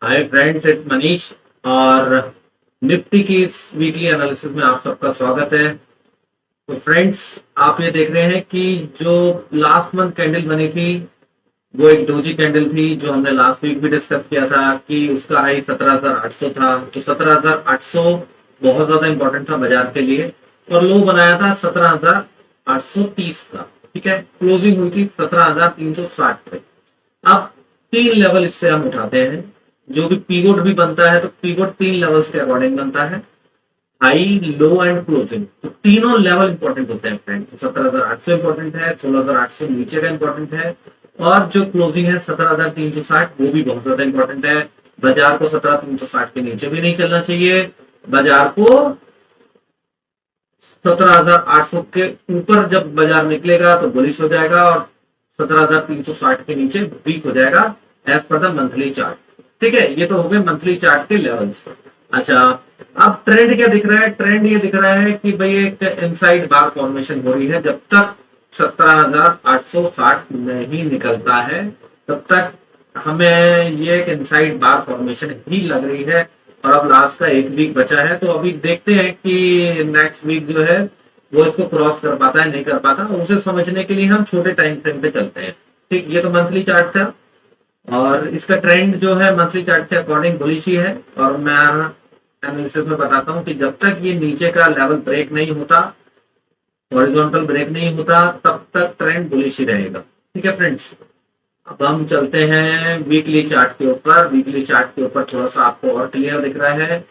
Hi friends, it's Manish. और Nifty की इस वीकली एनालिसिस में आप सबका स्वागत है। तो फ्रेंड्स, आप ये देख रहे हैं कि जो लास्ट मंथ कैंडल बनी थी वो एक डोजी कैंडल थी, जो हमने लास्ट वीक भी डिस्कस किया था कि उसका हाई 17,800 था। तो 17,800 बहुत ज्यादा इंपॉर्टेंट था बाजार के लिए, और लो बनाया था 17,830 का। ठीक है, क्लोजिंग हुई थी 17,360 पे। अब तीन लेवल इससे हम उठाते हैं। जो भी पीवोट भी बनता है तो पीवोट तीन लेवल्स के अकॉर्डिंग बनता है, हाई, लो एंड क्लोजिंग। तो तीनों लेवल इंपॉर्टेंट होते हैं फ्रेंड। 17,800 इंपॉर्टेंट है, 16,800 नीचे का इंपॉर्टेंट है, और जो क्लोजिंग है 17,360 वो भी बहुत ज्यादा इंपॉर्टेंट है। बाजार को 17,360 के नीचे भी नहीं चलना चाहिए, बाजार को 17,800 के ऊपर जब बाजार निकलेगा तो बुलिश हो जाएगा, और 17,360 के नीचे वीक हो जाएगा as per the monthly chart. ठीक है, ये तो हो गए मंथली चार्ट के लेवल्स। अच्छा, अब ट्रेंड क्या दिख रहा है? ट्रेंड ये दिख रहा है कि भाई एक इनसाइड बार फॉर्मेशन हो रही है। जब तक 17,860 नहीं निकलता है तब तक हमें ये एक इनसाइड बार फॉर्मेशन ही लग रही है। और अब लास्ट का एक वीक बचा है, तो अभी देखते हैं कि नेक्स्ट वीक जो है वो इसको क्रॉस कर पाता है नहीं कर पाता। उसे समझने के लिए हम छोटे टाइम फ्रेम पे चलते हैं। ठीक, ये तो मंथली चार्ट था, और इसका ट्रेंड जो है मंथली चार्ट के अकॉर्डिंग बुलिश ही है। और मैं एनालिसिस में बताता हूँ कि जब तक ये नीचे का लेवल ब्रेक नहीं होता, हॉरिजॉन्टल ब्रेक नहीं होता, तब तक ट्रेंड बुलिश ही रहेगा। ठीक है फ्रेंड्स, अब हम चलते हैं वीकली चार्ट के ऊपर। वीकली चार्ट के ऊपर थोड़ा सा आपको और क्लियर दिख रहा है।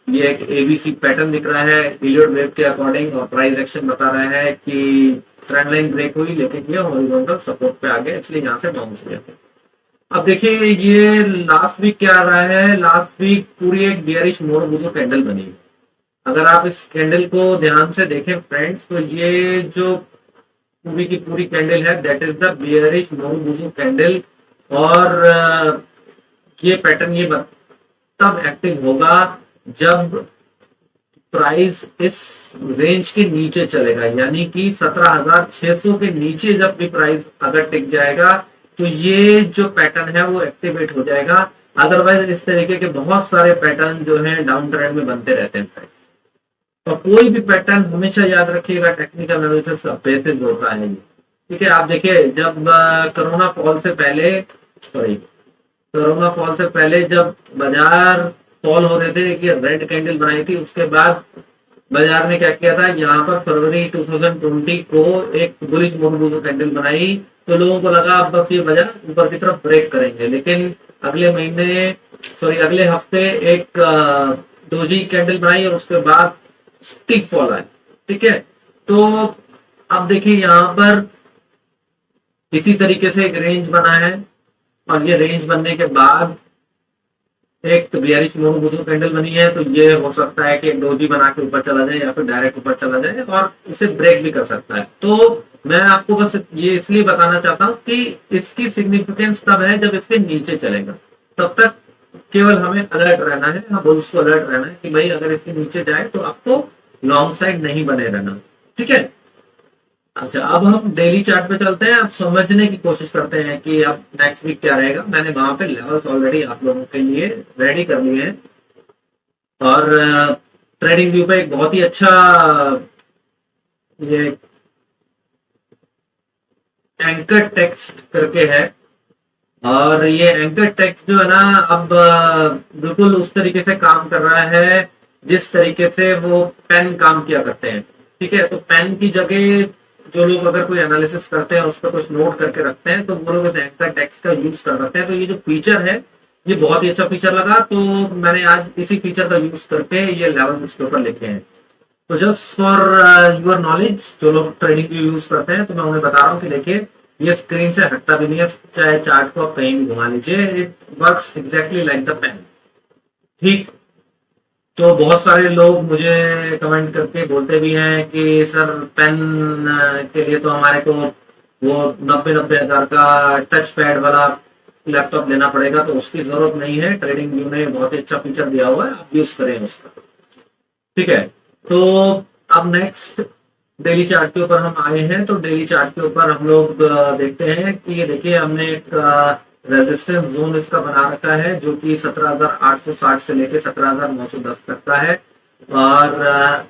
ये एक एबीसी पैटर्न दिख रहा है पीरियड वेव के अकॉर्डिंग, और प्राइस एक्शन बता रहा है कि ट्रेंड लाइन ब्रेक हुई, लेकिन ये हॉरिजॉन्टल सपोर्ट पे आ गया, इसलिए यहाँ से बाउंस हुआ। अब देखिए, ये लास्ट वीक क्या आ रहा है। लास्ट वीक पूरी एक बियरिश मोरबुजो कैंडल बनी। अगर आप इस कैंडल को ध्यान से देखें फ्रेंड्स, तो ये जो पूरी की पूरी कैंडल है that is the bearish marubozu candle. और ये पैटर्न ये तब एक्टिव होगा जब प्राइस इस रेंज के नीचे चलेगा, यानी कि 17,600 के नीचे जब भी प्राइस अगर टिक जाएगा तो ये जो पैटर्न है वो एक्टिवेट हो जाएगा। अदरवाइज इस तरीके के बहुत सारे पैटर्न जो है डाउन ट्रेंड में बनते रहते हैं। और कोई भी पैटर्न हमेशा याद रखिएगा, टेक्निकल एनालिसिस का बेसिस होता है। ठीक है, आप देखिए, जब कोरोना फॉल से पहले, सॉरी, कोरोना फॉल से पहले जब बाजार फॉल हो रहे थे, कि रेड कैंडल बनाई थी, उसके बाद बाजार ने क्या किया था, यहाँ पर फरवरी 2020 को एक बुलिश मोरबुजो कैंडल बनाई। तो लोगों को लगा अब बस ये बाजार ऊपर की तरफ ब्रेक करेंगे, लेकिन अगले महीने, सॉरी, अगले हफ्ते एक डोजी कैंडल बनाई, और उसके बाद स्टिक फॉल आए। ठीक है, तो अब देखिए यहाँ पर इसी तरीके से एक रेंज बना है, और ये रेंज बनने के बाद एक बियरिश मोरबुजो कैंडल बनी है। तो ये हो सकता है कि एक डोजी बना के ऊपर चला जाए, या फिर डायरेक्ट ऊपर चला जाए, और इसे ब्रेक भी कर सकता है। तो मैं आपको बस ये इसलिए बताना चाहता हूँ कि इसकी सिग्निफिकेंस तब है जब इसके नीचे चलेगा। तब तक केवल हमें अलर्ट रहना है, हम बुल्स को अलर्ट रहना है कि भाई अगर इसके नीचे जाए तो आपको लॉन्ग साइड नहीं बने रहना। ठीक है, अच्छा, अब हम डेली चार्ट पे चलते हैं। अब समझने की कोशिश करते हैं कि अब नेक्स्ट वीक क्या रहेगा। मैंने वहां पे लेवल्स ऑलरेडी आप लोगों के लिए रेडी कर लिए हैं, और ट्रेडिंग व्यू पे एक बहुत ही अच्छा ये एंकर टेक्स्ट करके है। और ये एंकर टेक्स्ट जो है ना, अब बिल्कुल उस तरीके से काम कर रहा है जिस तरीके से वो पेन काम किया करते हैं। ठीक है, तो पेन की जगह जो लोग अगर कोई एनालिसिस करते हैं, उस पर कुछ नोट करके रखते हैं, तो वो लोग इस एंकर टेक्स्ट का यूज कर सकते हैं। तो ये जो फीचर है ये बहुत ही अच्छा फीचर लगा, तो मैंने आज इसी फीचर का यूज करके ये लेवल उसके ऊपर लिखे हैं। तो जस्ट फॉर योर नॉलेज, जो लोग ट्रेडिंग की यूज करते हैं, तो मैं उन्हें बता रहा हूँ कि देखिए, ये स्क्रीन से हटता भी नहीं है, चाहे चार्ट को आप कहीं भी घुमा लीजिए, it works exactly like the pen. ठीक, तो बहुत सारे लोग मुझे कमेंट करके बोलते भी हैं कि सर, पेन के लिए तो हमारे को वो 90-90 हजार का टच पैड वाला लैपटॉप लेना पड़ेगा। तो उसकी जरूरत नहीं है, ट्रेडिंग व्यू ने बहुत ही अच्छा फीचर दिया हुआ है, आप यूज करें उसका। ठीक है, तो अब नेक्स्ट डेली चार्ट के ऊपर हम आए हैं। तो डेली चार्ट के ऊपर हम लोग देखते हैं कि ये देखिए, हमने एक रेजिस्टेंस जोन इसका बना रखा है जो कि 17,860 से लेके 17,910 तक का है। और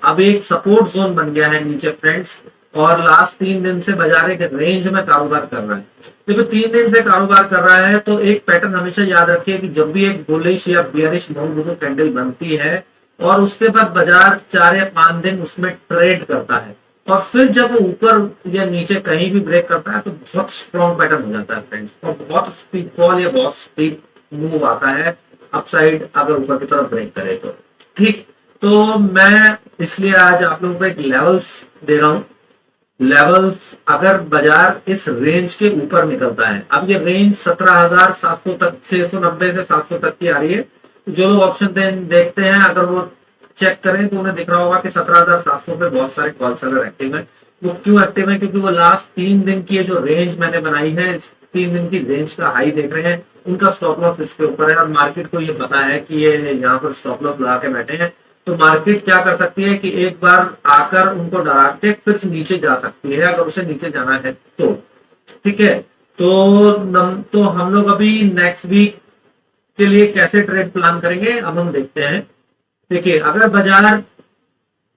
अब एक सपोर्ट जोन बन गया है नीचे फ्रेंड्स। और लास्ट 3 दिन से बाजार एक रेंज में कारोबार कर रहा है। देखो 3 दिन से कारोबार कर रहा है तो एक पैटर्न हमेशा याद रखिए कि जब भी एक बुलिश या बियरिश मूव कैंडल बनती है और उसके बाद बाजार 4 या 5 दिन उसमें ट्रेड करता है और फिर जब वो ऊपर या नीचे कहीं भी ब्रेक करता है तो बहुत स्ट्रॉन्ग पैटर्न हो जाता है फ्रेंड्स और बहुत स्पीड फॉल या बहुत स्पीड मूव आता है अपसाइड अगर ऊपर की तरफ ब्रेक करे तो। ठीक, तो मैं इसलिए आज आप लोगों को एक लेवल्स दे रहा हूं। लेवल्स अगर बाजार इस रेंज के ऊपर निकलता है, अब ये रेंज 17,700 तक, 690 से 700 तक की आ रही है। जो लोग ऑप्शन देखते हैं अगर वो चेक करें तो उन्हें दिख रहा होगा कि 17,700 पे बहुत सारे कॉल सेलर एक्टिव है। वो क्यों एक्टिव है? क्योंकि वो लास्ट 3 दिन की जो रेंज मैंने बनाई है, 3 दिन की रेंज का हाई देख रहे हैं, उनका स्टॉप लॉस इसके ऊपर है और मार्केट को ये पता है कि ये यहाँ पर स्टॉप लॉस लगा के बैठे हैं। तो मार्केट क्या कर सकती है कि एक बार आकर उनको डरा के फिर नीचे जा सकती है अगर उसे नीचे जाना है तो। ठीक है, तो हम लोग अभी नेक्स्ट वीक के लिए कैसे ट्रेड प्लान करेंगे अब हम देखते हैं। देखिए, अगर बाजार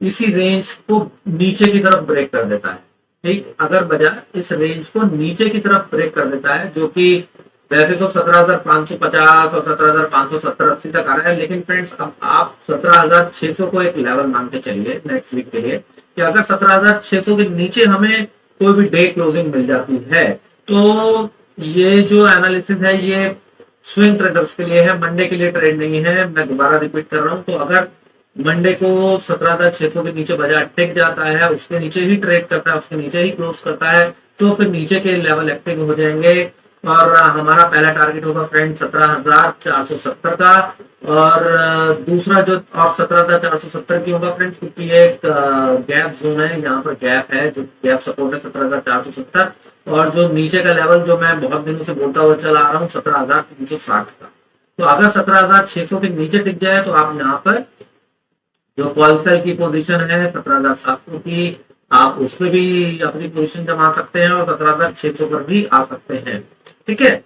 इसी रेंज को नीचे की तरफ ब्रेक कर देता है, ठीक, अगर बाजार इस रेंज को नीचे की तरफ ब्रेक कर देता है जो कि वैसे तो 17,550 और 17,570-80 तक आ रहा है, लेकिन फ्रेंड्स अब आप 17,600 को एक लेवल मान के चलिए नेक्स्ट वीक के लिए कि अगर 17,600 के नीचे हमें कोई भी डे क्लोजिंग मिल जाती है तो ये जो एनालिसिस है ये स्विंग ट्रेडर्स के लिए है, मंडे के लिए ट्रेड नहीं है। मैं दोबारा रिपीट कर रहा हूं, तो अगर मंडे को 17,600 के नीचे बाजार टिक जाता है, उसके नीचे ही ट्रेड करता है, उसके नीचे ही क्लोज करता है, तो फिर नीचे के लेवल एक्टिव हो जाएंगे और हमारा पहला टारगेट होगा फ्रेंड 17,470 का और दूसरा जो और 17,470 की होगा फ्रेंड्स, क्योंकि ये एक गैप जोन है, यहाँ पर गैप है जो गैप सपोर्ट है 17,470 और जो नीचे का लेवल जो मैं बहुत दिनों से बोलता हुआ चला आ रहा हूँ 17,360 का। तो अगर 17,600 के नीचे टिक जाए तो आप यहाँ पर जो कॉल सेल की पोजीशन है 17,700 की, आप उसमें भी अपनी पोजीशन जमा सकते हैं और 17,600 पर भी आ सकते हैं। ठीक है,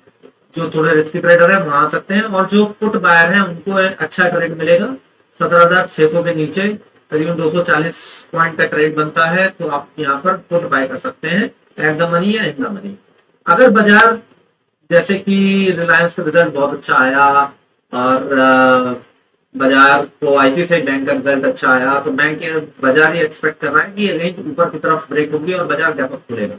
जो थोड़े रिस्की ट्रेडर है वहां आ सकते हैं और जो पुट बायर है उनको एक अच्छा ट्रेड मिलेगा 17,600 के नीचे करीबन 240 पॉइंट का ट्रेड बनता है, तो आप यहाँ पर पुट बाय कर सकते हैं एट द मनी या इन द मनी। अगर बाजार जैसे कि रिलायंस का रिजल्ट बहुत अच्छा आया और बाजार को आईसीआईसीआई बैंक का रिजल्ट अच्छा आया तो बाजार ये एक्सपेक्ट कर रहा है कि ये रेंज ऊपर की तरफ ब्रेक होगी और बाजार गैप अप खुलेगा।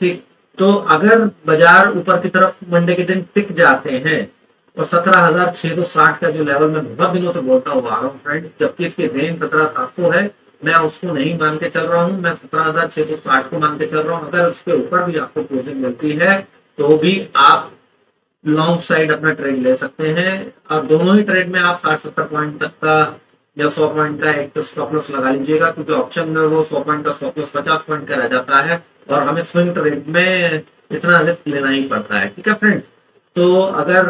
ठीक, तो अगर बाजार ऊपर की तरफ मंडे के दिन टिक जाते हैं और 17,660 का जो लेवल मैं बहुत दिनों से बोलता हुआ आ रहा हूँ फ्रेंड, जबकि इसकी रेंज 17,700 है, मैं उसको नहीं मान के चल रहा हूँ, मैं 17,660 को मान के चल रहा हूँ। अगर उसके ऊपर भी आपको क्लोजिंग मिलती है तो भी आप लॉन्ग साइड अपना ट्रेड ले सकते हैं और दोनों ही ट्रेड में आप 60-70 पॉइंट तक का या 100 पॉइंट का एक तो स्टॉप लॉस लगा लीजिएगा, क्योंकि ऑप्शन में वो 100 पॉइंट का स्टॉप लॉस 50 पॉइंट का रह जाता है और हमें स्विंग ट्रेड में इतना रिस्क लेना ही पड़ता है। ठीक है फ्रेंड्स, तो अगर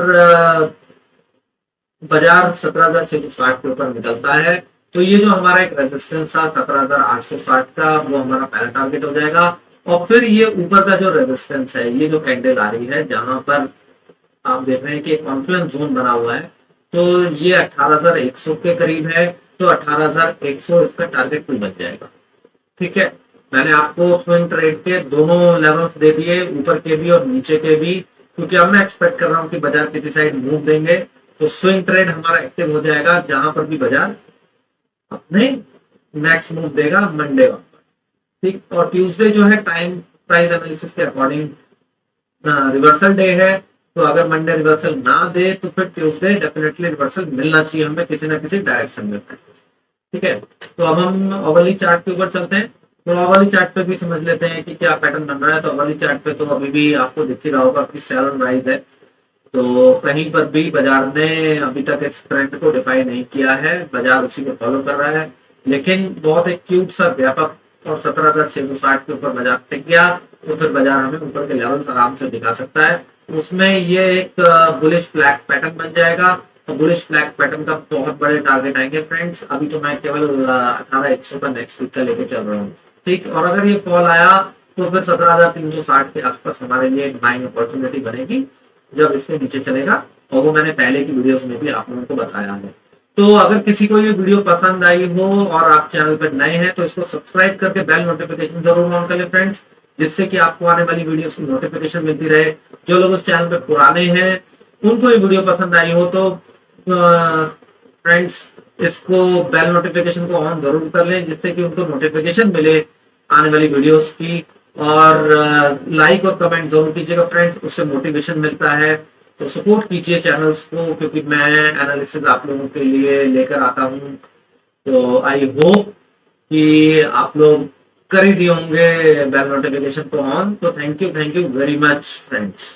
बाजार 17,660 के ऊपर निकलता है तो ये जो हमारा एक रेजिस्टेंस था 17,860 का, वो हमारा पहला टारगेट हो जाएगा। और फिर ये ऊपर का जो रेजिस्टेंस है, ये जो कैंडल आ रही है जहां पर आप देख रहे हैं कि कॉन्फ्लुएंस जोन बना हुआ है, तो ये 18,100 के करीब है, तो 18,100 इसका टारगेट भी बन जाएगा। ठीक है, मैंने आपको स्विंग ट्रेड के दोनों लेवल्स दे दिए, ऊपर के भी और नीचे के भी, क्योंकि अब मैं एक्सपेक्ट कर रहा हूं कि बाजार किसी साइड मूव देंगे तो स्विंग ट्रेड हमारा एक्टिव हो जाएगा जहां पर भी बाजार अपने नेक्स्ट मूव देगा मंडे का। ठीक, और ट्यूसडे जो है टाइम प्राइस एनालिसिस के अकॉर्डिंग रिवर्सल डे है, तो अगर मंडे रिवर्सल ना दे तो फिर ट्यूसडे डेफिनेटली रिवर्सल मिलना चाहिए हमें किसी ना किसी डायरेक्शन में। ठीक है, तो अब हम ओवरली चार्ट के ऊपर चलते हैं, तो ओवरली चार्ट पे भी समझ लेते हैं कि क्या पैटर्न बन रहा है। तो ओवरली चार्ट पे तो अभी भी आपको दिख ही रहा होगा कि सेल ऑन राइज है, तो कहीं पर भी बाजार ने अभी तक इस ट्रेंड को डिफाइन नहीं किया है, बाजार उसी को फॉलो कर रहा है, लेकिन बहुत एक क्यूट सा व्यापक और 17,660 के ऊपर बाजार टिक गया तो फिर बाजार हमें ऊपर के लेवल आराम से दिखा सकता है। उसमें ये एक बुलिश फ्लैग पैटर्न बन जाएगा, तो बुलिश फ्लैग पैटर्न का बहुत बड़े टारगेट आएंगे फ्रेंड्स। अभी तो मैं केवल 18,100 का नेक्स्ट वीक का लेके चल रहा हूँ। ठीक, और अगर ये फॉल आया तो फिर 17,360 के आसपास हमारे लिए एक बाइंग अपॉर्चुनिटी बनेगी जब इसके नीचे चलेगा, और वो मैंने पहले की वीडियोस में भी आप लोगों को बताया है। तो अगर किसी को ये वीडियो पसंद आई हो और आप चैनल पर नए हैं तो इसको सब्सक्राइब करके बेल नोटिफिकेशन जरूर ऑन कर ले फ्रेंड्स, जिससे कि आपको आने वाली वीडियोस की नोटिफिकेशन मिलती रहे। जो लोग उस चैनल पे पुराने हैं उनको ये वीडियो पसंद आई हो तो फ्रेंड्स इसको बेल नोटिफिकेशन को ऑन जरूर कर लें, जिससे कि उनको नोटिफिकेशन मिले आने वाली वीडियोस की। और लाइक और कमेंट जरूर कीजिएगा फ्रेंड्स, उससे मोटिवेशन मिलता है। तो सपोर्ट कीजिए चैनल्स को, क्योंकि मैं एनालिसिस आप लोगों के लिए लेकर आता हूँ। तो आई होप कि आप लोग कर ही दिए होंगे बेल नोटिफिकेशन को ऑन। तो thank you very much friends.